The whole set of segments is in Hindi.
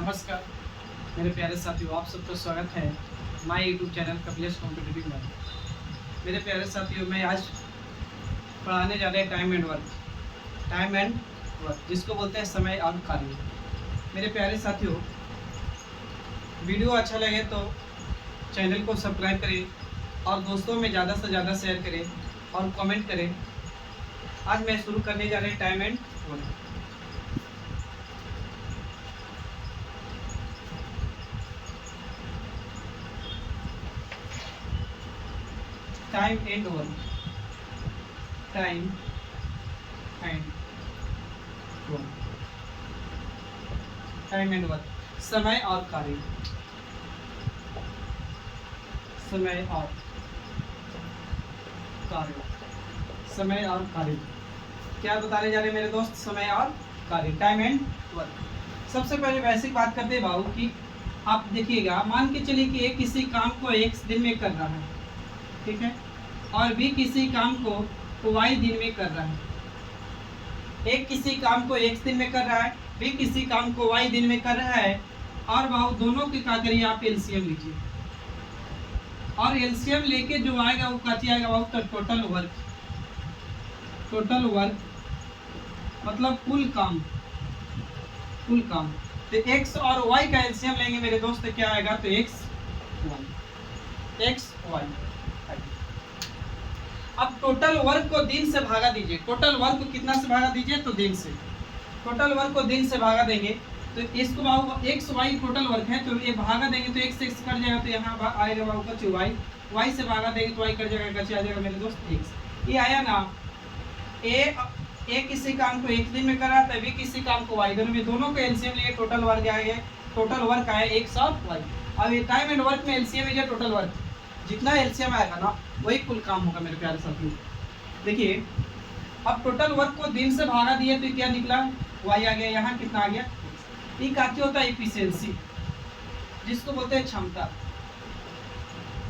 नमस्कार मेरे प्यारे साथियों, आप सबका स्वागत है my YouTube channel Kapilesh competitive में। मेरे प्यारे साथियों, मैं आज पढ़ाने जा रहे हैं टाइम एंड वर्क जिसको बोलते हैं समय और कार्य। मेरे प्यारे साथियों, वीडियो अच्छा लगे तो चैनल को सब्सक्राइब करें और दोस्तों में ज़्यादा से ज़्यादा शेयर करें और कमेंट करें। आज मैं शुरू करने जा रहे हैं time and work. Time and work, time and work, time and work, समय और कार्य, समय और कार्य, समय और कार्य। क्या बताने जा रहे हैं मेरे दोस्त? समय और कार्य, टाइम एंड वर्क। सबसे पहले बेसिक बात करते हैं बाबू कि आप देखिएगा, मान के चलिए कि एक किसी काम को एक दिन में कर रहा है, ठीक है, और भी किसी काम को वाई दिन में कर रहा है। एक किसी काम को एक दिन में कर रहा है, भी किसी काम को वाई दिन में कर रहा है, और बाबू दोनों के क्या करिए, आप एलसीएम लीजिए, और एलसीएम लेके जो आएगा वो क्या आएगा बाबू? तो टोटल वर्क मतलब कुल काम। तो एक्स और वाई का एलसीएम लेंगे मेरे दोस्त, क्या आएगा? तो एक्स वाई। अब टोटल वर्क को दिन से भागा दीजिए। टोटल वर्क को कितना से भागा दीजिए? तो दिन से। टोटल वर्क को दिन से भागा देंगे तो इसको बाबू एक्स वाई टोटल वर्क है, तो ये भागा देंगे तो एक्स एक्स कट जाएगा, तो यहाँ आएगा बाबू कच्चे वाई से भागा देंगे तो वाई कट जाएगा, कच्चे आ जाएगा मेरे दोस्त एक्स। ये आया ना। ए किसी काम को एक दिन में करा, तभी किसी काम को वाई, दोनों को एलसीएम लिए टोटल वर्क आएगा। टोटल वर्क आया एक्स और वाई। अब ये टाइम एंड वर्क में एलसीएम है टोटल वर्क, जितना एलसीएम आएगा ना वही कुल काम होगा मेरे प्यारे साथियों। देखिए, अब टोटल वर्क को दिन से भागा दिए तो क्या निकला? वाई आ गया। यहाँ कितना आ गया? ये क्या होता है? एफिशिएंसी, जिसको बोलते हैं क्षमता।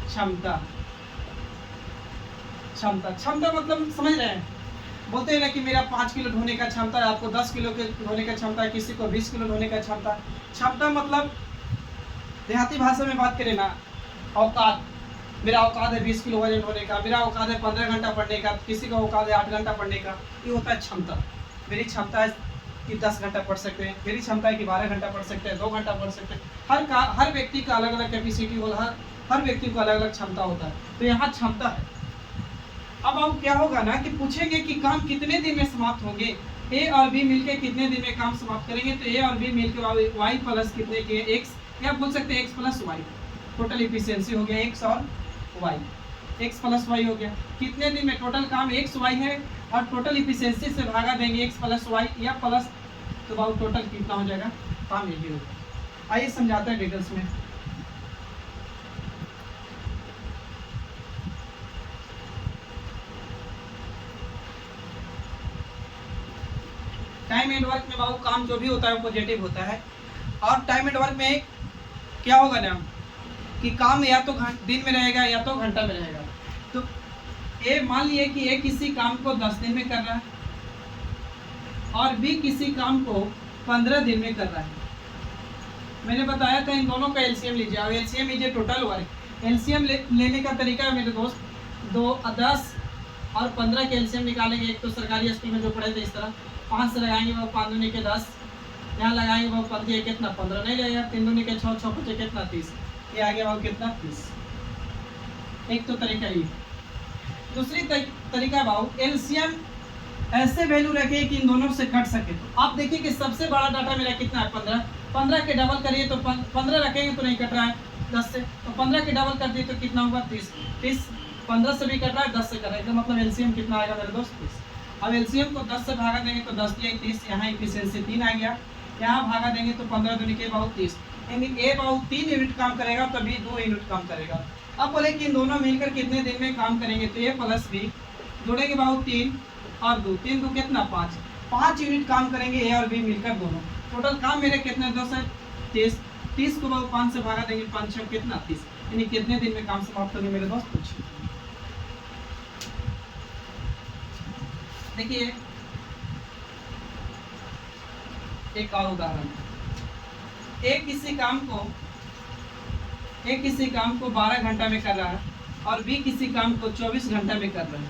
क्षमता मतलब समझ रहे हैं? बोलते हैं ना कि मेरा 5 किलो ढोने का क्षमता है, आपको 10 किलो के ढोने का क्षमता है, किसी को 20 किलो ढोने का क्षमता। क्षमता मतलब देहाती भाषा में बात करें ना, औकात। मेरा औकात है 20 किलो वजन ढोने का, मेरा औकात है 15 घंटा पढ़ने का, किसी का औकात है 8 घंटा पढ़ने का। ये होता है क्षमता। मेरी क्षमता है कि 10 घंटा पढ़ सकते हैं, मेरी क्षमता है कि 12 घंटा पढ़ सकते हैं, 2 घंटा पढ़ सकते हैं। हर व्यक्ति का अलग अलग कैपेसिटी होता, हर व्यक्ति को अलग अलग क्षमता होता है। तो यहाँ क्षमता है। अब क्या होगा ना कि पूछेंगे कि काम कितने दिन में समाप्त होंगे। ए और बी मिलके कितने दिन में काम समाप्त करेंगे? तो ए और बी मिलके वाई प्लस कितने के एक्स, या बोल सकते हैं x plus y. Total efficiency हो गया एक्स और वाई, एक्स प्लस वाई हो गया। कितने दिन में? टोटल काम एक्स वाई है और टोटल इफिशियंसी से भागा देंगे एक्स प्लस वाई या प्लस, तो बाबू टोटल कितना हो जाएगा? काम यही होगा। आइए समझाते हैं डिटेल्स में। टाइम एंड वर्क में बाबू काम जो भी होता है वो पॉजिटिव होता है। और टाइम एंड वर्क में क्या होगा ना कि काम या तो दिन में रहेगा या तो घंटा में रहेगा। तो ए मान लिए कि ए किसी काम को 10 दिन में कर रहा है और बी किसी काम को 15 दिन में कर रहा है। मैंने बताया था इन दोनों का एलसीएम लीजिए। अब एलसीएम लीजिए टोटल वर्क। एलसीएम लेने का तरीका है मेरे दोस्त, 10 और 15 के एलसीएम निकालेंगे। एक तो सरकारी स्कूल में जो पढ़े थे इस तरह 5 से लगाएंगे वो 5 दूनी के 10, यहाँ लगाएंगे वो 15 कितना 15 नहीं लगेगा, 3 दूनी के 6, 6 5 कितना 30, ये आगे वो कितना 30। एक तो तरीका ये। दूसरी तरीका भाव एलसीएम ऐसे वैल्यू रखे कि इन दोनों से कट सके। तो आप देखिए कि सबसे बड़ा डाटा मेरा कितना है? 15 के डबल करिए तो 15 रखेंगे तो नहीं कट रहा है 10 से, तो 15 के डबल कर दिए तो कितना होगा? 30। 15 से भी कट रहा है, 10 से कट रहा है, मतलब एलसीएम कितना आएगा मेरे दोस्त? 30। अब एलसीएम को 10 से भागा देंगे तो 10 दिया 30, यहाँ इफिशियंसी 3 आ गया, यहाँ भागा देंगे तो 15 दूनी के बाबू 30, यानी ए बाबू 3 यूनिट काम करेगा तो बी 2 यूनिट काम करेगा। अब बोले कि इन दोनों मिलकर कितने दिन में काम करेंगे? तो ए प्लस बी जोड़ेंगे बाबू 3 और 2, 3 2 कितना 5 यूनिट काम करेंगे ए और बी मिलकर दोनों। टोटल काम मेरे कितने दोस्त है? 30। 30 को बाबू 5 से भागा देंगे, 5 6 कितना 30, यानी कितने दिन में काम समाप्त होंगे मेरे दोस्त? कुछ देखिए एक और उदाहरण। एक किसी काम को 12 घंटा में कर रहा है और बी किसी काम को 24 घंटा में कर रहा है।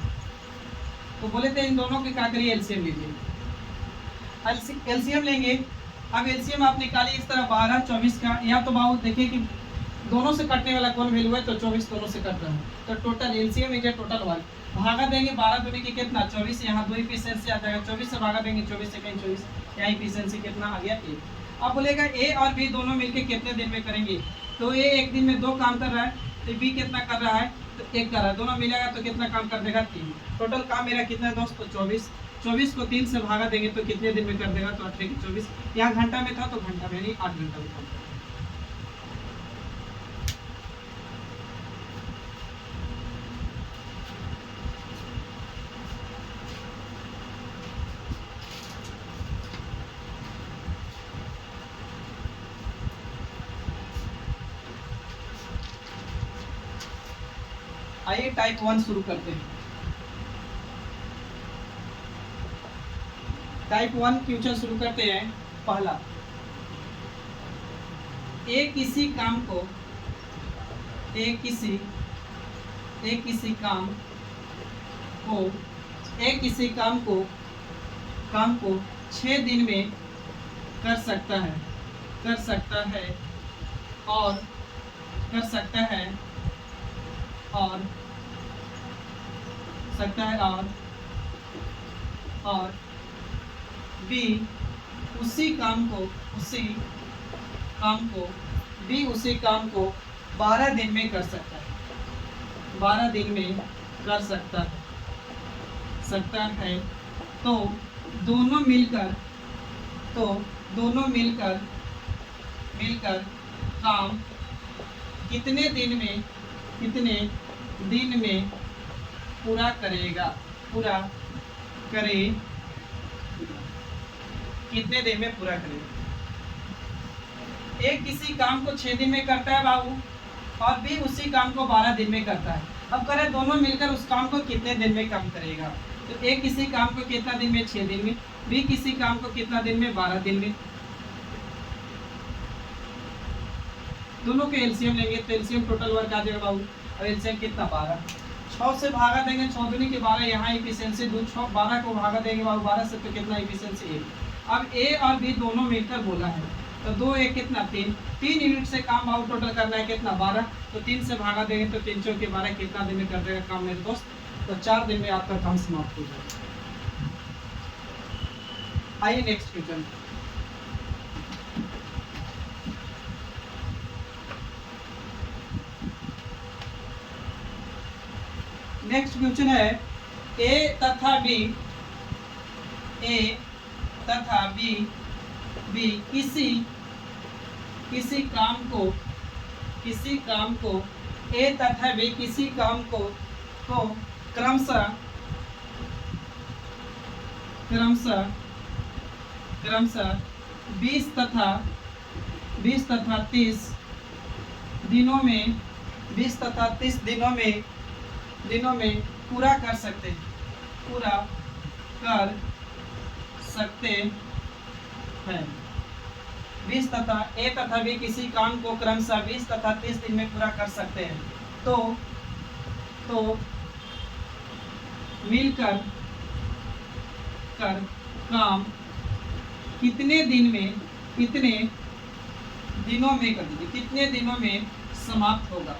तो बोले थे इन दोनों के क्या करिए, एलसीएम लीजिए। एलसीएम लेंगे। अब एलसीएम आप निकालिए इस तरह 12 24 का। यहाँ तो बाबू देखिए कि दोनों से कटने वाला कौन वैल्यू है, तो 24 दोनों से कट रहा है। तो टोटल एलसीएम इज टोटल 1 भागा देंगे 12 दूनी की कितना 24, यहाँ 2 एफिशिएंसी आ जाएगा। 24 से भागा देंगे 24 सेकंड 24, यहाँ एफिशिएंसी कितना आ गया 1। अब बोलेगा ए और बी दोनों मिलके कितने दिन में करेंगे। तो ए एक दिन में 2 काम कर रहा है, तो बी कितना कर रहा है, तो 1 कर रहा है। दोनों मिलेगा तो कितना काम कर देगा 3। टोटल काम मेरा कितना है दोस्त, तो 24। 24 को 3 से भागा देंगे तो कितने दिन में कर देगा, तो 8 की 24। यहाँ घंटा में था तो घंटा में, यानी 8 घंटा में काम करेगा। आइए टाइप 1 शुरू करते हैं। टाइप 1 क्वेश्चन शुरू करते हैं। पहला, किसी काम को काम को 6 दिन में कर सकता है और बी उसी काम को 12 दिन में कर सकता है। 12 दिन में कर सकता है। तो दोनों मिलकर काम कितने दिन में पूरा करेगा, कितने दिन में पूरा करेगा। एक किसी काम को 6 दिन में करता है बाबू, और बी उसी काम को 12 दिन में करता है। अब करें दोनों मिलकर उस काम को कितने दिन में काम करेगा। तो एक किसी काम को कितना दिन में, 6 दिन में। बी किसी काम को कितना दिन में, 12 दिन में। दोनों के एलसीएम लेंगे तो एलसीएम टोटल वर्क आ जाएगा बाबू। अब एलसीएम कितना, 12। 6 से भागा देंगे 6 दूनी के 12, यहाँ एफिशिएंसी 2। 12 को भागा देंगे बाबू 12 से, तो कितना एफिशिएंसी 1। अब ए और बी दोनों मिलकर बोला है, तो 2 1 कितना 3 यूनिट से काम बाबू टोटल करना है कितना, 12। तो 3 से भागा देंगे तो 3 चौके 12, कितना दिन में कर देगा काम मेरे दोस्त, तो 4 दिन में आपका काम समाप्त हो जाएगा। आइए नेक्स्ट क्वेश्चन। नेक्स्ट क्वेश्चन है, ए तथा बी किसी काम को ए तथा बी किसी काम को क्रमशः 20 तथा 30 दिनों में पूरा कर सकते हैं। 20 तथा ए तथा बी किसी काम को क्रमशः 20 तथा 30 दिन में पूरा कर सकते हैं। तो मिलकर काम कितने दिनों में कर दीजिए, कितने दिनों में समाप्त होगा।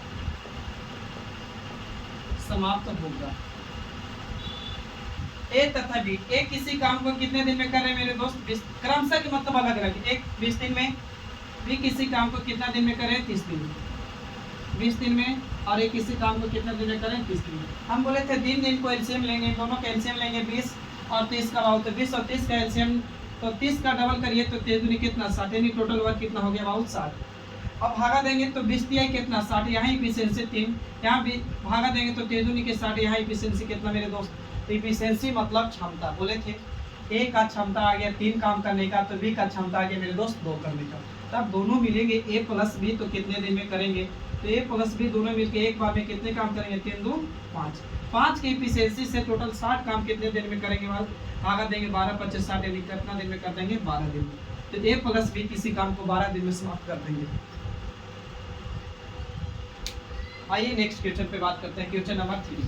ए तथा बी, एक किसी काम को कितने दिन में कर रहे हैं मेरे दोस्त, 20। क्रमशः के मतलब अलग अलग, एक 20 दिन में, बी किसी काम को कितना दिन में करें, 30 दिन में। 20 दिन में, और एक किसी काम को कितना दिन में करें, 30 दिन में। हम बोले थे दिन को एलसीएम लेंगे, दोनों का एलसीएम लेंगे 20 और 30 का बाबू। तो 20 और 30 का एलसीएम, तो 30 का डबल करिए तो 3 दूनी कितना 60, यानी टोटल वर्क कितना हो गया बाबू 60। अब भागा देंगे तो 20 दिया कितना 60, यहाँ एफिशिएंसी 3, यहाँ भी भागा देंगे तो 3 दूनी के 60, यहाँ एफिशिएंसी कितना मेरे दोस्त। एफिशिएंसी मतलब क्षमता, बोले थे ए का क्षमता आ गया 3 काम करने का, तो बी का क्षमता आ गया मेरे दोस्त 2 करने का। तब दोनों मिलेंगे ए प्लस बी, तो कितने दिन में करेंगे, तो ए प्लस बी दोनों मिलकर एक बार में कितने काम करेंगे, 3 2 5। 5 की एफिशिएंसी से टोटल 60 काम कितने दिन में करेंगे, भागा देंगे 12 25 60, यानी कितना दिन में कर देंगे, 12 दिन में। तो ए प्लस बी किसी काम को 12 दिन में समाप्त कर देंगे। आइए नेक्स्ट क्वेश्चन पे बात करते हैं, क्वेश्चन नंबर 3।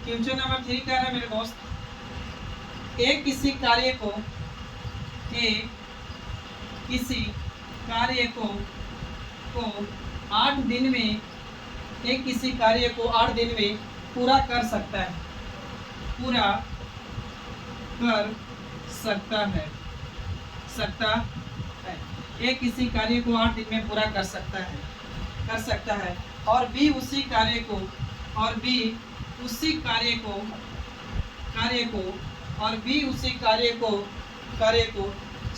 क्वेश्चन नंबर 3 कह रहा है मेरे दोस्त, एक किसी कार्य को 8 दिन में किसी कार्य को 8 दिन में पूरा कर सकता है, एक किसी कार्य को 8 दिन में पूरा कर सकता है और बी उसी कार्य को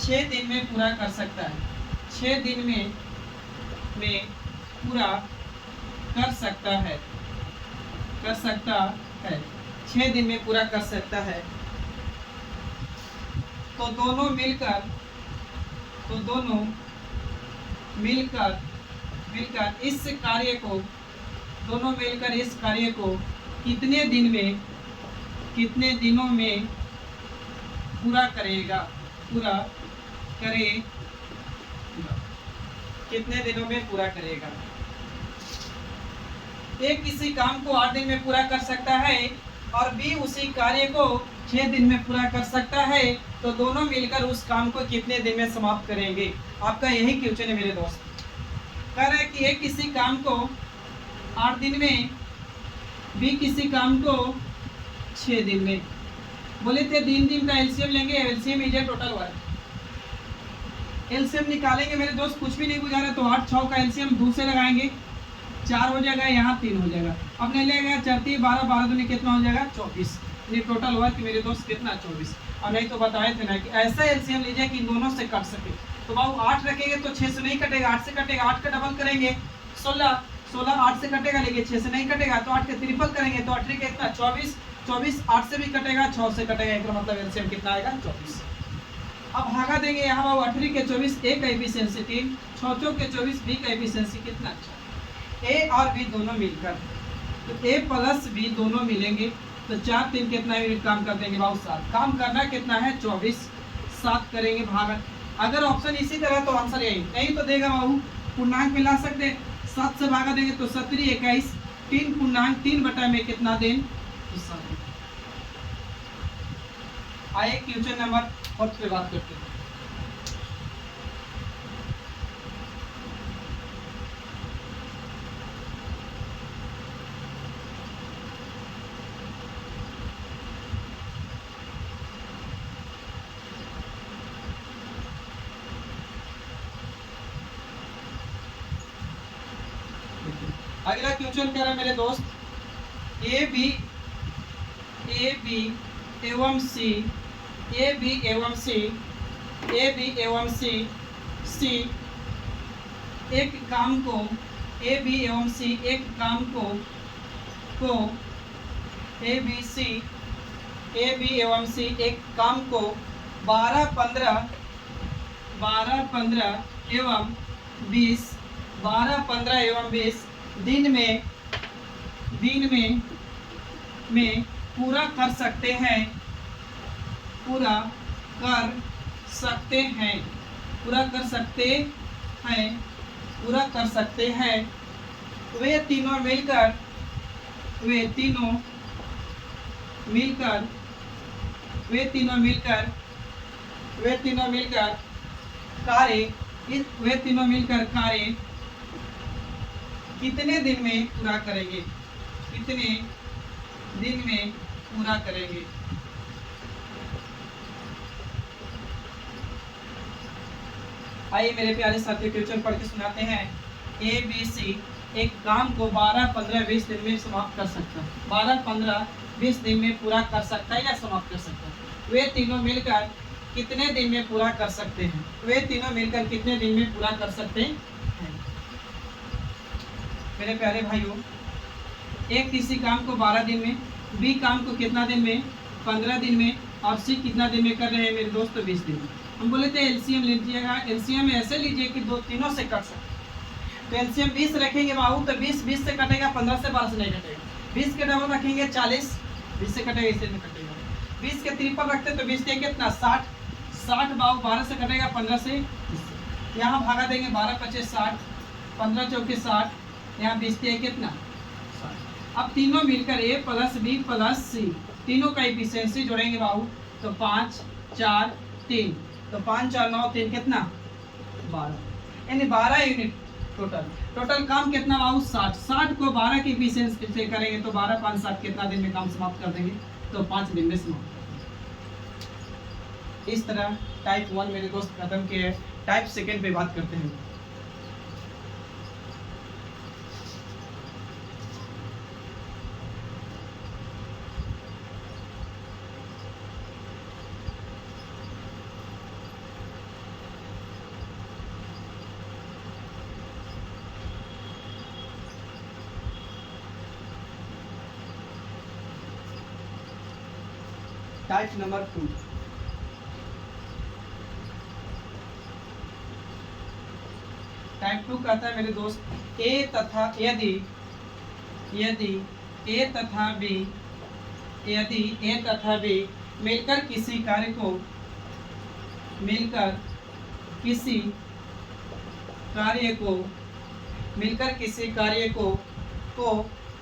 6 दिन में पूरा कर सकता है। 6 दिन में पूरा कर सकता है 6 दिन में पूरा कर सकता है। तो दोनों मिलकर इस कार्य को कितने दिनों में पूरा करेगा, कितने दिनों में पूरा करेगा। एक किसी काम को 8 दिन में पूरा कर सकता है और बी उसी कार्य को 6 दिन में पूरा कर सकता है, तो दोनों मिलकर उस काम को कितने दिन में समाप्त करेंगे। आपका यही क्वेश्चन है मेरे दोस्त। कह रहा है कि एक किसी काम को 8 दिन में, बी किसी काम को 6 दिन में। बोले थे दिन का एलसीएम लेंगे, LCM is total work. LCM निकालेंगे मेरे दोस्त, कुछ भी नहीं बुझा रहा, तो 8 6 का एलसीएम 2 से लगाएंगे, 4 हो जाएगा, यहाँ 3 हो जाएगा। अब नहीं लगेगा 4 3 12 12 दूनी कितना हो जाएगा 24। ये टोटल वर्क मेरे दोस्त कितना 24। और नहीं तो बताए थे ना कि ऐसा एलसीएम लीजिए कि इन दोनों से कट सके। तो बाबू 8 रखेंगे तो 6 से नहीं कटेगा, 8 से कटेगा, 8 का डबल करेंगे 16 8 से कटेगा, लेकिन 6 से नहीं कटेगा, तो 8 के ट्रिपल करेंगे तो 8 का इतना 24 8 से भी कटेगा, 6 से कटेगा, एक मतलब एलसीएम कितना आएगा 24। अब भागा देंगे यहाँ बाबू 8 के 24 ए का एफिशिएंसी 3, 6 के 24 बी का एफिशिएंसी कितना, ए और बी दोनों मिलकर, तो ए प्लस बी दोनों मिलेंगे तो 4 3 कितना यूनिट काम कर देंगे बाबू 7। काम करना कितना है 24, 7 करेंगे भागा। अगर ऑप्शन इसी तरह तो आंसर यही, नहीं तो देगा बाबू पूर्णांक में ला सकते, 7 से भागा देंगे तो 17 21, 3 पूर्णांक 3 बटा में कितना दिन। आइए क्वेश्चन नंबर 4 पे बात करते हैं। अगला क्वेश्चन कह रहा है मेरे दोस्त, ए बी एवं सी एक काम को, ए बी एवं सी एक काम को ए बी एवं सी एक काम को 12 15 एवं 20 दिन में पूरा कर सकते हैं, वे तीनों मिलकर कितने दिन में पूरा करेंगे, आइए मेरे प्यारे साथियों क्वेश्चन पढ़ के सुनाते हैं। ए बी सी एक काम को 12 15 20 दिन में समाप्त कर सकता है, 12 15 20 दिन में पूरा कर सकता है या समाप्त कर सकता है। वे तीनों मिलकर कितने दिन में पूरा कर सकते हैं, मेरे प्यारे भाइयों। एक किसी काम को 12 दिन में, बी काम को कितना दिन में 15 दिन में, और सी कितना दिन में कर रहे हैं मेरे दोस्त, तो 20 दिन। हम बोले थे एलसीएम लीजिएगा, एलसीएम ऐसे लीजिए कि दो तीनों से कट सके। तो एलसीएम 20 रखेंगे बाबू, तो 20 से कटेगा, 15 से 12 से नहीं कटेगा। 20 के डबल रखेंगे 40, 20 से कटेगा, इससे नहीं कटेगा। 20 के ट्रिपल रखते तो 20 के कितना 60, 60 बाबू 12 से कटेगा, 15 से यहाँ भागा देंगे, 12 25 60, 15 चौके 60, यहाँ 20 कितना 60। अब तीनों मिलकर ए प्लस बी प्लस सी, तीनों का एफिशिएंसी जोड़ेंगे बाबू, तो 5 4 3, तो 5 4 9 3 कितना 12, यानी 12 यूनिट टोटल। टोटल काम कितना बाबू 60, 60 को 12 की एफिशिएंसी से करेंगे तो 12 5 7 कितना दिन में काम समाप्त कर देंगे, तो 5 दिन में समाप्त कर देंगे। इस तरह टाइप 1 मेरे दोस्त खत्म किए। टाइप सेकेंड पे बात करते हैं। टाइप नंबर 2, टाइप 2 कहता है मेरे दोस्त ए तथा यदि ए तथा बी, यदि ए तथा बी मिलकर किसी कार्य को, मिलकर किसी कार्य को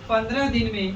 15 दिन में